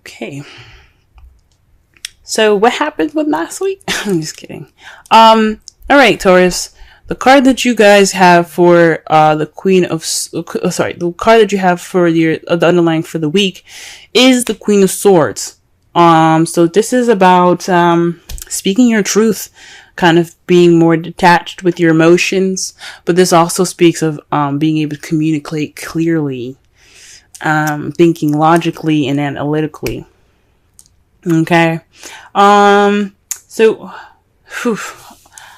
Okay. So what happened with last week? I'm just kidding. All right, Taurus. The card that you guys have for the the card that you have for the underlying for the week is the Queen of Swords. So this is about speaking your truth, kind of being more detached with your emotions, but this also speaks of being able to communicate clearly, thinking logically and analytically. Okay. So whew,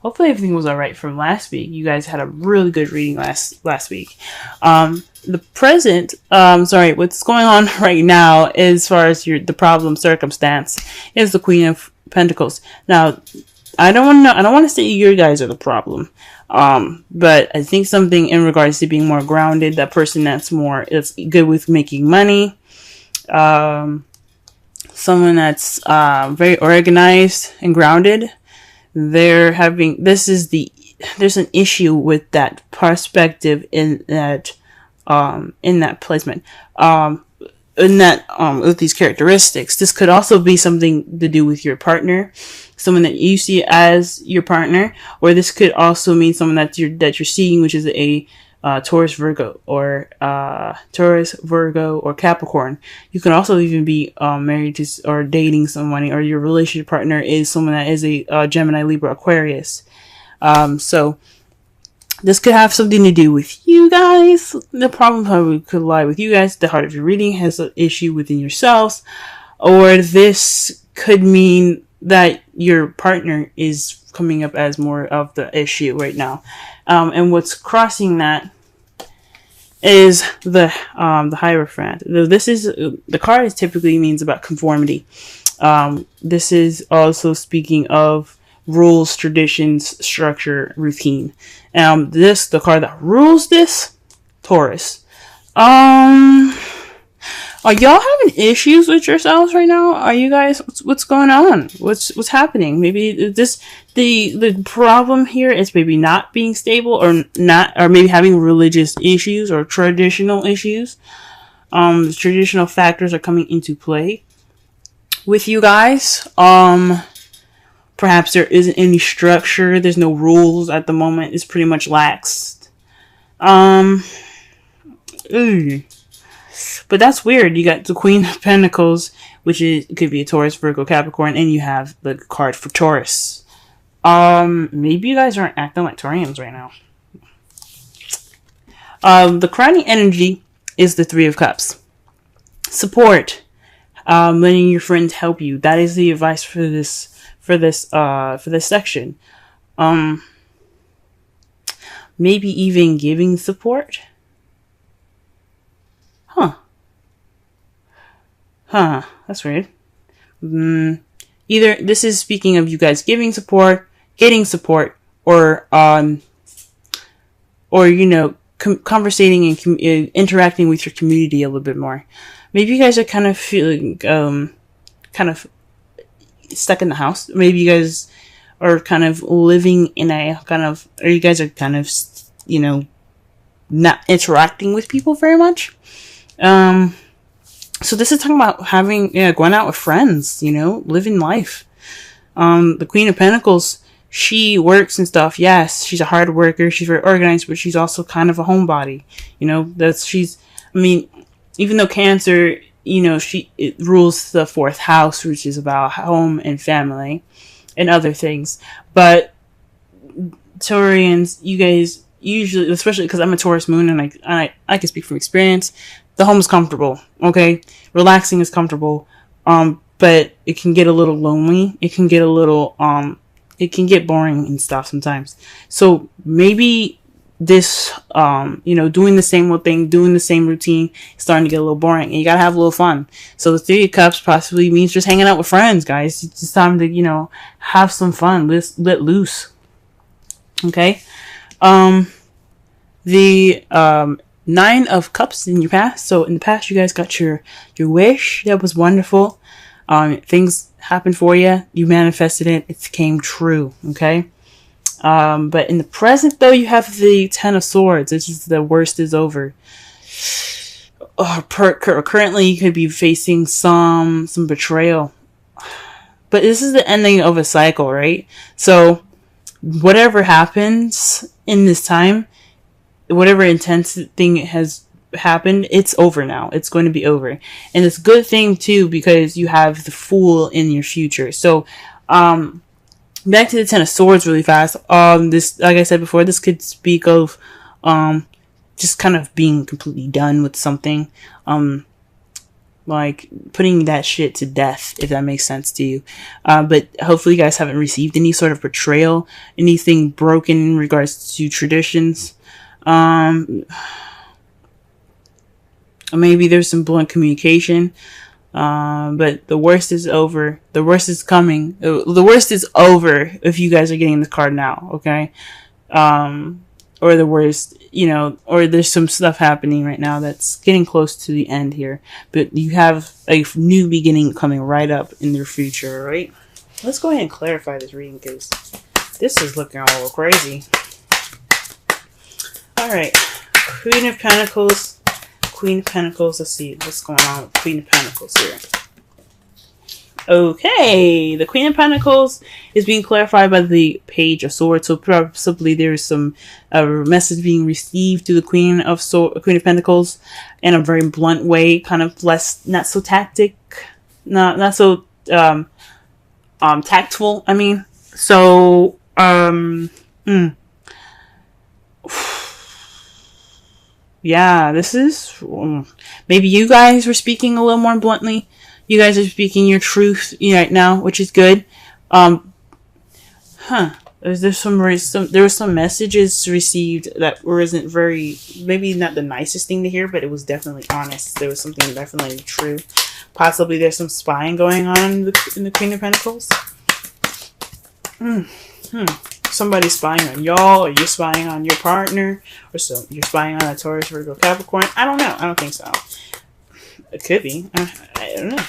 hopefully everything was all right from last week. You guys had a really good reading last week. The present, what's going on right now as far as the problem circumstance is the Queen of Pentacles. Now, I don't want to say you guys are the problem. But I think something in regards to being more grounded, that person that's good with making money, someone that's very organized and grounded. There's an issue with that perspective in that placement, with these characteristics. This could also be something to do with your partner, someone that you see as your partner, or this could also mean someone that you're seeing, which is a Taurus, Virgo, or Capricorn. You can also even be married to or dating someone, or your relationship partner is someone that is a Gemini, Libra, Aquarius. So this could have something to do with you guys. The problem probably could lie with you guys. The heart of your reading has an issue within yourselves, or this could mean that your partner is coming up as more of the issue right now. And what's crossing that is the Hierophant. The card typically means about conformity. This is also speaking of rules, traditions, structure, routine. The card that rules this, Taurus. Are y'all having issues with yourselves right now? Are you guys, what's going on? What's happening? Maybe the problem here is maybe not being stable, or maybe having religious issues or traditional issues. The traditional factors are coming into play with you guys. Perhaps there isn't any structure. There's no rules at the moment. It's pretty much laxed. But that's weird. You got the Queen of Pentacles, which could be a Taurus, Virgo, Capricorn, and you have the card for Taurus. Maybe you guys aren't acting like Taurians right now. The crowning energy is the Three of Cups. Support. Letting your friends help you. That is the advice for this section. Maybe even giving support. That's weird. Either this is speaking of you guys giving support, getting support, or conversating and interacting with your community a little bit more. Maybe you guys are kind of feeling kind of stuck in the house. Maybe you guys are kind of living in or you guys are kind of not interacting with people very much. So this is talking about going out with friends, living life. The Queen of Pentacles, she works and stuff. Yes, she's a hard worker. She's very organized, but she's also kind of a homebody. Even though Cancer, it rules the 4th house, which is about home and family and other things. But Taurians, you guys usually, especially because I'm a Taurus moon and I can speak from experience, the home is comfortable, okay? Relaxing is comfortable, but it can get a little lonely. It can get it can get boring and stuff sometimes. So maybe this, doing the same old thing, doing the same routine, is starting to get a little boring, and you gotta have a little fun. So the Three of Cups possibly means just hanging out with friends, guys. It's just time to, have some fun, let loose. Okay? The, 9 of Cups in your past. So in the past, you guys got your wish. That was wonderful. Things happened for you. You manifested it. It came true. Okay. But in the present, though, you have the 10 of Swords. This is the worst is over. currently you could be facing some betrayal. But this is the ending of a cycle, right? So whatever happens in this time, whatever intense thing has happened, it's over now. It's going to be over. And it's a good thing too, because you have the Fool in your future. So back to the Ten of Swords really fast. This, like I said before, this could speak of just kind of being completely done with something. Like putting that shit to death, if that makes sense to you. But hopefully you guys haven't received any sort of betrayal, anything broken in regards to traditions. Maybe there's some blunt communication. But the worst is over. The worst is coming. The worst is over if you guys are getting this card now, okay? Or the worst, or there's some stuff happening right now that's getting close to the end here. But you have a new beginning coming right up in your future, right? Let's go ahead and clarify this reading because this is looking a little crazy. Alright. Queen of Pentacles. Queen of Pentacles. Let's see what's going on with Queen of Pentacles here. Okay, the Queen of Pentacles is being clarified by the Page of Swords. So possibly there is some message being received to the Queen of Pentacles in a very blunt way, kind of not so not so tactful. I mean, so yeah, this is maybe you guys were speaking a little more bluntly. You guys are speaking your truth right now, which is good. There were some messages received that wasn't very, maybe not the nicest thing to hear, but it was definitely honest. There was something definitely true. Possibly there's some spying going on in the Queen of Pentacles. Somebody's spying on y'all, or you're spying on your partner, or so you're spying on a Taurus, Virgo, Capricorn. I don't know. I don't think so. It could be. I don't know.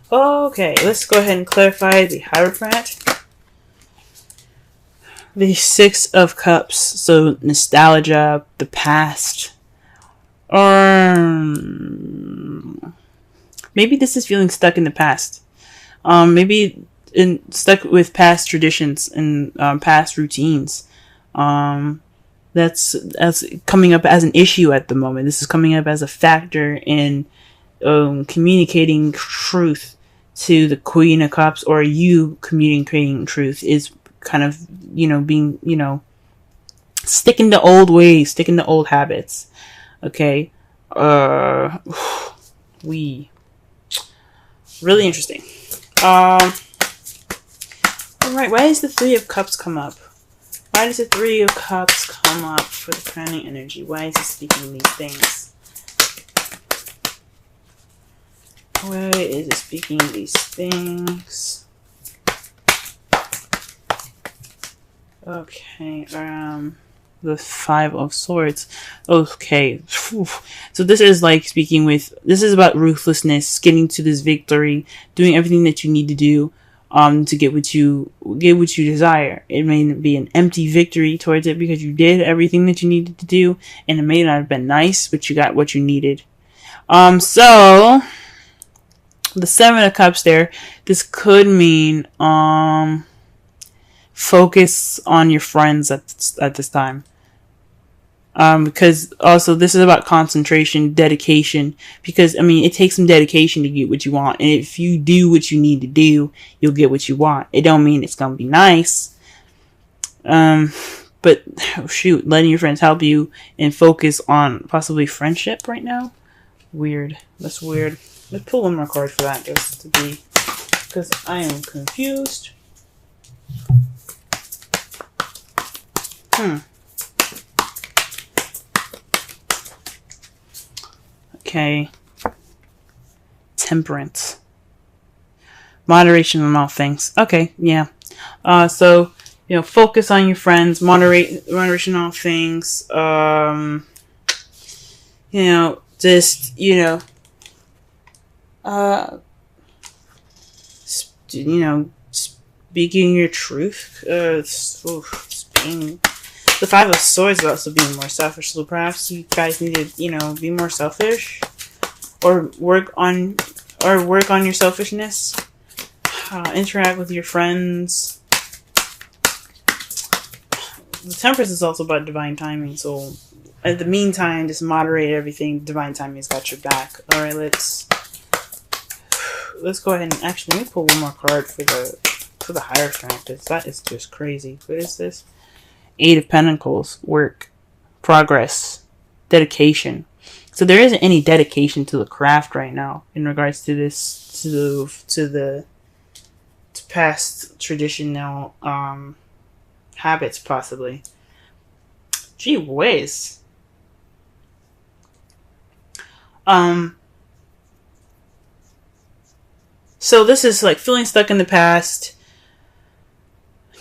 Okay, let's go ahead and clarify the Hierophant. The Six of Cups. So nostalgia, the past. Maybe this is feeling stuck in the past. Maybe stuck with past traditions and past routines. That's coming up as an issue at the moment. This is coming up as a factor in communicating truth to the Queen of Cups, or you communicating truth is kind of, being, sticking to old ways, sticking to old habits. Okay. Really interesting. Alright, why does the Three of Cups come up? Why does the Three of Cups come up for the crowning energy? Why is it speaking these things? Why is it speaking these things? Okay, the Five of Swords. Okay. So this is like this is about ruthlessness, getting to this victory, doing everything that you need to do to get what you desire. It may be an empty victory towards it because you did everything that you needed to do, and it may not have been nice, but you got what you needed. So the Seven of Cups there, this could mean focus on your friends at this time. Because also this is about concentration, dedication, because it takes some dedication to get what you want. And if you do what you need to do, you'll get what you want. It don't mean it's going to be nice. But shoot, letting your friends help you and focus on possibly friendship right now. Weird. That's weird. Let's pull one more card for that because I am confused. Okay. Temperance. Moderation on all things. Okay, yeah. So, focus on your friends, moderation on all things. Speaking your truth. Being The Five of Swords is also being more selfish. So perhaps you guys need to, you know, be more selfish, or work on your selfishness. Interact with your friends. The Temperance is also about divine timing. So in the meantime, just moderate everything. Divine timing has got your back. All right, let's go ahead and actually let me pull one more card for the higher strength. That is just crazy. What is this? Eight of Pentacles. Work, progress, dedication. So there isn't any dedication to the craft right now in regards to this, to past traditional habits, possibly. Gee whiz. So this is like feeling stuck in the past.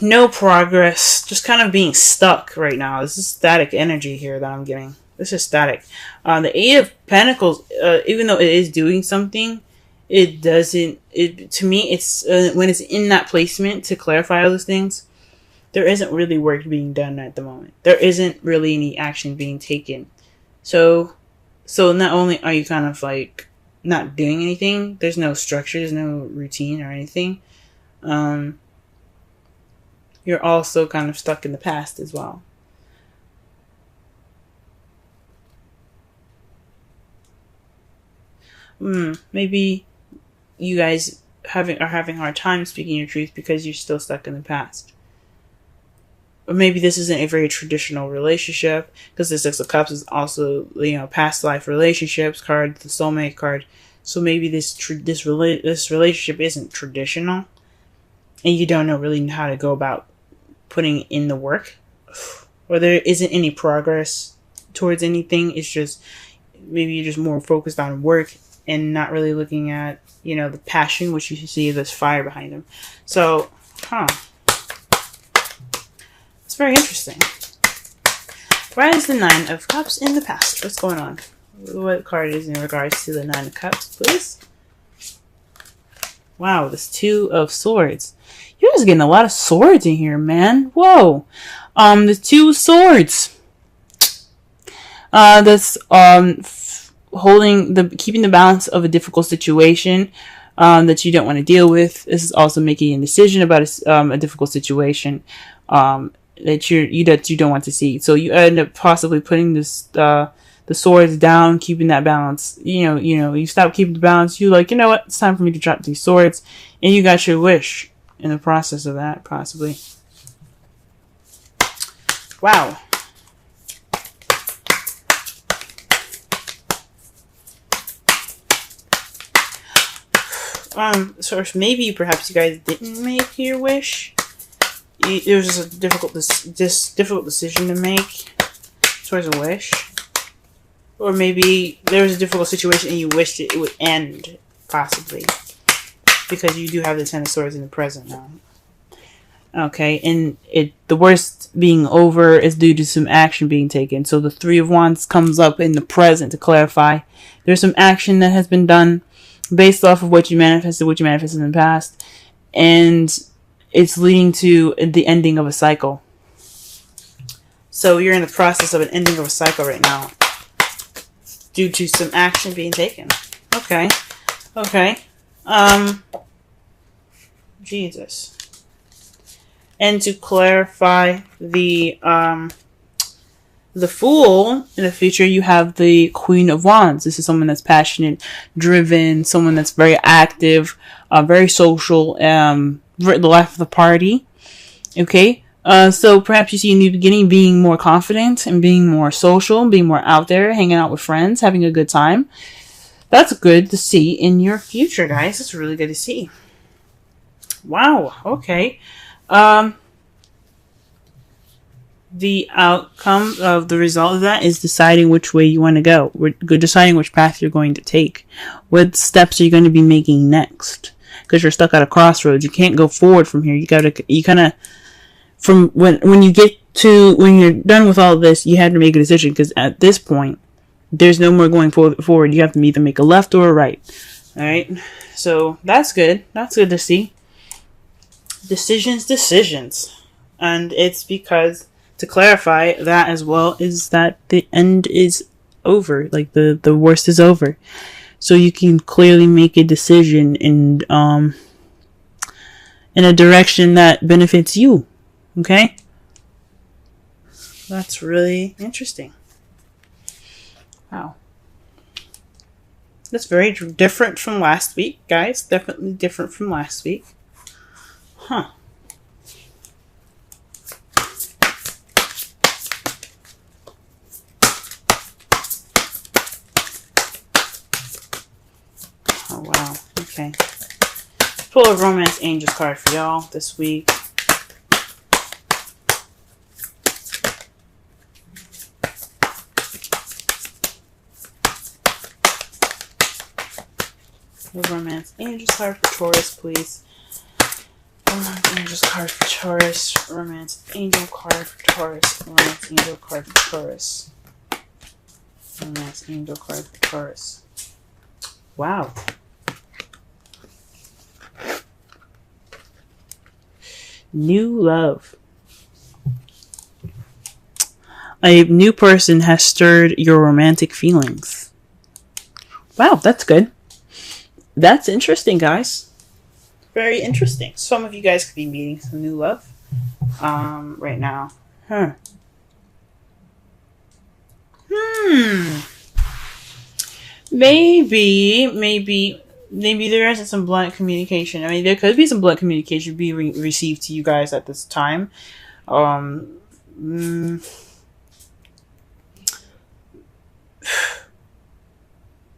No progress. Just kind of being stuck right now. This is static energy here that I'm getting. This is static. The Eight of Pentacles, even though it is doing something, it doesn't, to me, it's, when it's in that placement to clarify all those things, there isn't really work being done at the moment. There isn't really any action being taken. So not only are you kind of like not doing anything, there's no structure, there's no routine or anything. You're also kind of stuck in the past as well. Maybe you guys are having a hard time speaking your truth because you're still stuck in the past. Or maybe this isn't a very traditional relationship, because the Six of Cups is also, you know, past life relationships card, the soulmate card. So maybe this relationship isn't traditional, and you don't know really how to go about putting in the work, or there isn't any progress towards anything. It's just maybe you're just more focused on work and not really looking at, you know, the passion, which you see this fire behind them. So, it's very interesting. Why is the Nine of Cups in the past? What's going on? What card is in regards to the Nine of Cups, please? Wow, this Two of Swords. You guys are getting a lot of swords in here, man. Whoa. The Two of Swords. That's keeping the balance of a difficult situation that you don't want to deal with. This is also making a decision about a difficult situation that you don't want to see. So you end up possibly putting the swords down, keeping that balance. You stop keeping the balance. You like, you know what? It's time for me to drop these swords, and you got your wish in the process of that, possibly. Wow. So maybe perhaps you guys didn't make your wish. It was just a difficult decision to make towards a wish. Or maybe there was a difficult situation and you wished it would end, possibly. Because you do have the Ten of Swords in the present now. Okay, and the worst being over is due to some action being taken. So the Three of Wands comes up in the present to clarify. There's some action that has been done based off of what you manifested in the past. And it's leading to the ending of a cycle. So you're in the process of an ending of a cycle right now, due to some action being taken. Okay. Jesus. And to clarify the Fool, in the future, you have the Queen of Wands. This is someone that's passionate, driven, someone that's very active, very social, the life of the party. Okay. So perhaps you see in the beginning being more confident and being more social, being more out there, hanging out with friends, having a good time. That's good to see in your future, guys. That's really good to see. Wow. Okay. The outcome of the result of that is deciding which way you want to go. Deciding which path you're going to take. What steps are you going to be making next? Because you're stuck at a crossroads. You can't go forward from here. You kind of, from when you're done with all of this, you have to make a decision. Because at this point, there's no more going forward. You have to either make a left or a right. All right. So that's good. That's good to see. Decisions. And it's because to clarify that as well, is that the end is over. Like the worst is over. So you can clearly make a decision in a direction that benefits you. Okay? That's really interesting. Wow. That's very different from last week, guys. Definitely different from last week. Huh. Oh, wow. Okay. Pull a Romance Angels card for y'all this week. Romance Angels card for Taurus, please. Romance Angels card for Taurus. Romance Angel card for Taurus. Romance Angel card for Taurus. Romance Angel card for Taurus. Wow. New love. A new person has stirred your romantic feelings. Wow, that's good. That's interesting, guys. Very interesting. Some of you guys could be meeting some new love right now. Maybe there isn't some blunt communication. I mean, there could be some blunt communication being received to you guys at this time.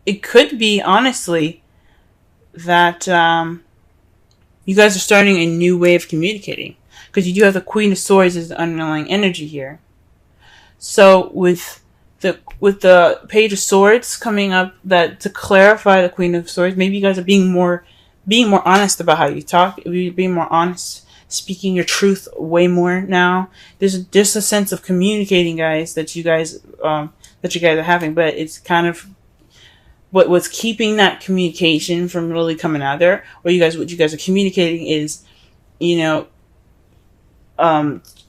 It could be, honestly, that you guys are starting a new way of communicating, because you do have the Queen of Swords as the underlying energy here. So with the Page of Swords coming up, that to clarify the Queen of Swords, maybe you guys are being more honest about how you talk, being more honest, speaking your truth way more now. There's just a sense of communicating, guys, that you guys are having, but it's kind of what's keeping that communication from really coming out there, or what you guys are communicating is,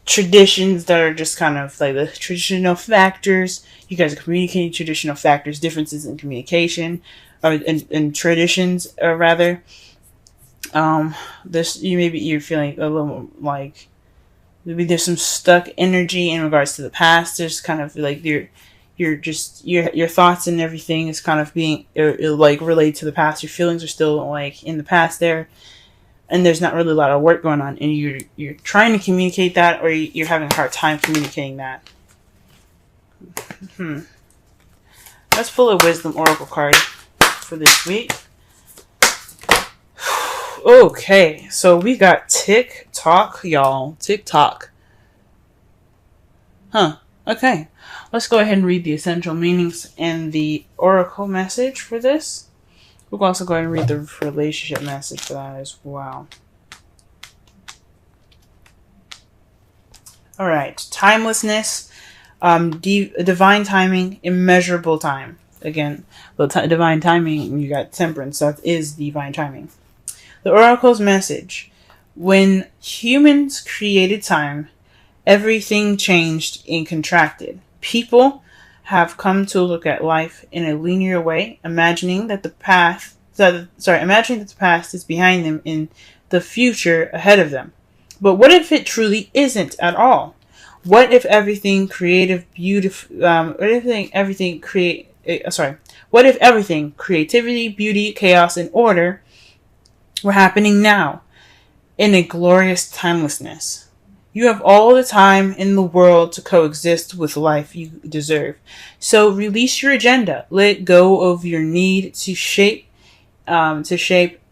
traditions that are just kind of like the traditional factors. You guys are communicating traditional factors, differences in communication, in traditions, rather. You're feeling a little like maybe there's some stuck energy in regards to the past. There's kind of like your thoughts and everything is kind of being like related to the past. Your feelings are still like in the past there, and there's not really a lot of work going on, and you're trying to communicate that, or you're having a hard time communicating that. Let's pull a Wisdom Oracle card for this week. Okay, so we got TikTok, y'all. TikTok. Okay. Let's go ahead and read the essential meanings and the oracle message for this. We'll also go ahead and read the relationship message for that as well. Alright, timelessness, divine timing, immeasurable time. Again, divine timing, you got temperance, that is divine timing. The oracle's message: when humans created time, everything changed and contracted. People have come to look at life in a linear way, imagining that the past is behind them and the future ahead of them. But what if it truly isn't at all? What if everything creativity, beauty, chaos, and order were happening now in a glorious timelessness? You have all the time in the world to coexist with life you deserve. So release your agenda. Let go of your need to shape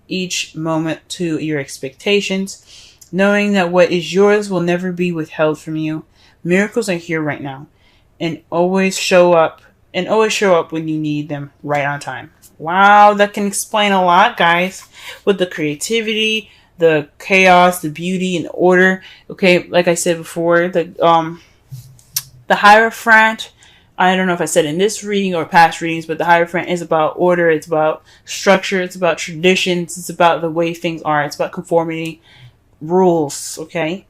each moment to your expectations, knowing that what is yours will never be withheld from you. Miracles are here right now, and always show up when you need them, right on time. Wow, that can explain a lot, guys, with the creativity, the chaos, the beauty, and the order. Okay, like I said before, the Hierophant, I don't know if I said in this reading or past readings, but the Hierophant is about order, it's about structure, it's about traditions, it's about the way things are, it's about conformity, rules, okay?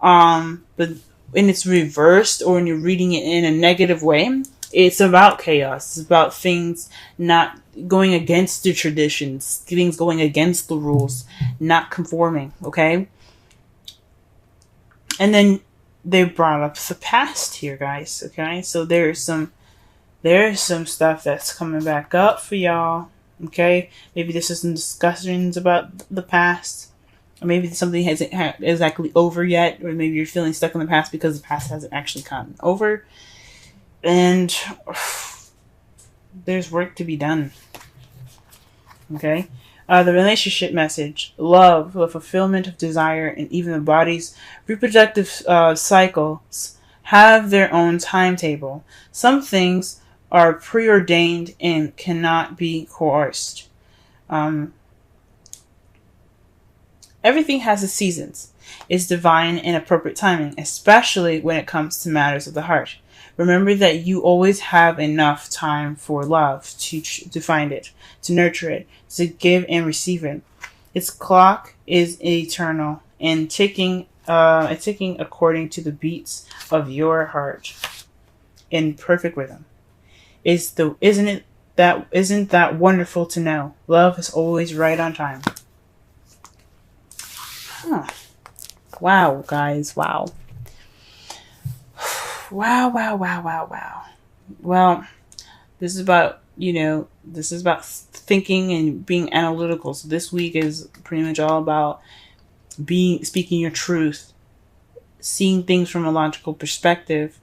But when it's reversed or when you're reading it in a negative way, it's about chaos. It's about things not going against the traditions, things going against the rules, not conforming, okay? And then they brought up the past here, guys, okay? So there's some stuff that's coming back up for y'all, okay? Maybe this is some discussions about the past. Or maybe something hasn't exactly over yet, or maybe you're feeling stuck in the past because the past hasn't actually gotten over. And there's work to be done. Okay? The relationship message. Love, the fulfillment of desire, and even the body's reproductive cycles have their own timetable. Some things are preordained and cannot be coerced. Everything has its seasons. It's divine and appropriate timing, especially when it comes to matters of the heart. Remember that you always have enough time for love to find it, to nurture it, to give and receive it. Its clock is eternal and ticking according to the beats of your heart in perfect rhythm. Isn't that wonderful to know? Love is always right on time. Huh. Wow, guys. Wow. Wow. Well, this is about, thinking and being analytical. So this week is pretty much all about speaking your truth, seeing things from a logical perspective,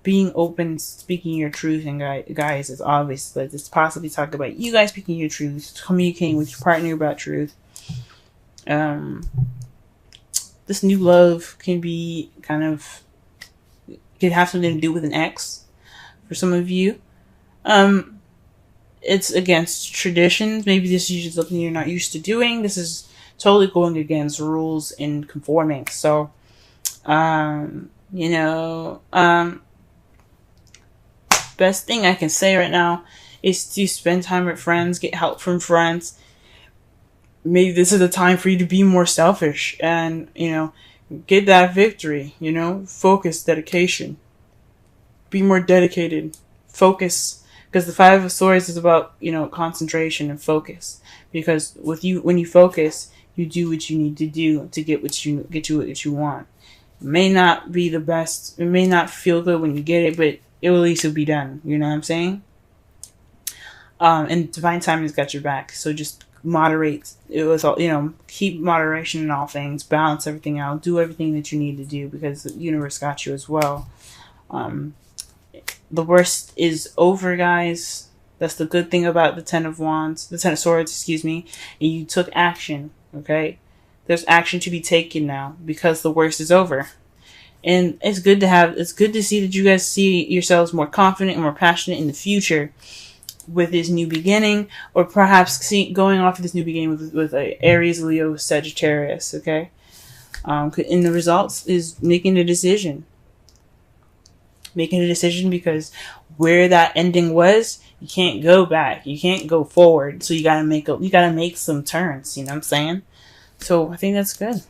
being open, speaking your truth. And guys, it's obvious that it's possibly talking about you guys speaking your truth, communicating with your partner about truth. This new love can have something to do with an ex for some of you. It's against traditions. Maybe this is something you're not used to doing. This is totally going against rules and conforming. So, best thing I can say right now is to spend time with friends, get help from friends. Maybe this is a time for you to be more selfish and, get that victory, focus, dedication. Be more dedicated. Focus. Because the Five of Swords is about, concentration and focus. Because when you focus, you do what you need to do to get what you want. It may not be the best. It may not feel good when you get it, but it will at least be done. You know what I'm saying? And divine timing has got your back. So just moderate. It was all, keep moderation in all things. Balance everything out. Do everything that you need to do because the universe got you as well. The worst is over, guys. That's the good thing about the Ten of Swords, and you took action, okay? There's action to be taken now because the worst is over. And it's good to see that you guys see yourselves more confident and more passionate in the future with this new beginning, or perhaps going off of this new beginning with a Aries, Leo, Sagittarius, okay? And the results is making a decision. Making a decision because where that ending was, you can't go back. You can't go forward. So you gotta make some turns. You know what I'm saying? So I think that's good.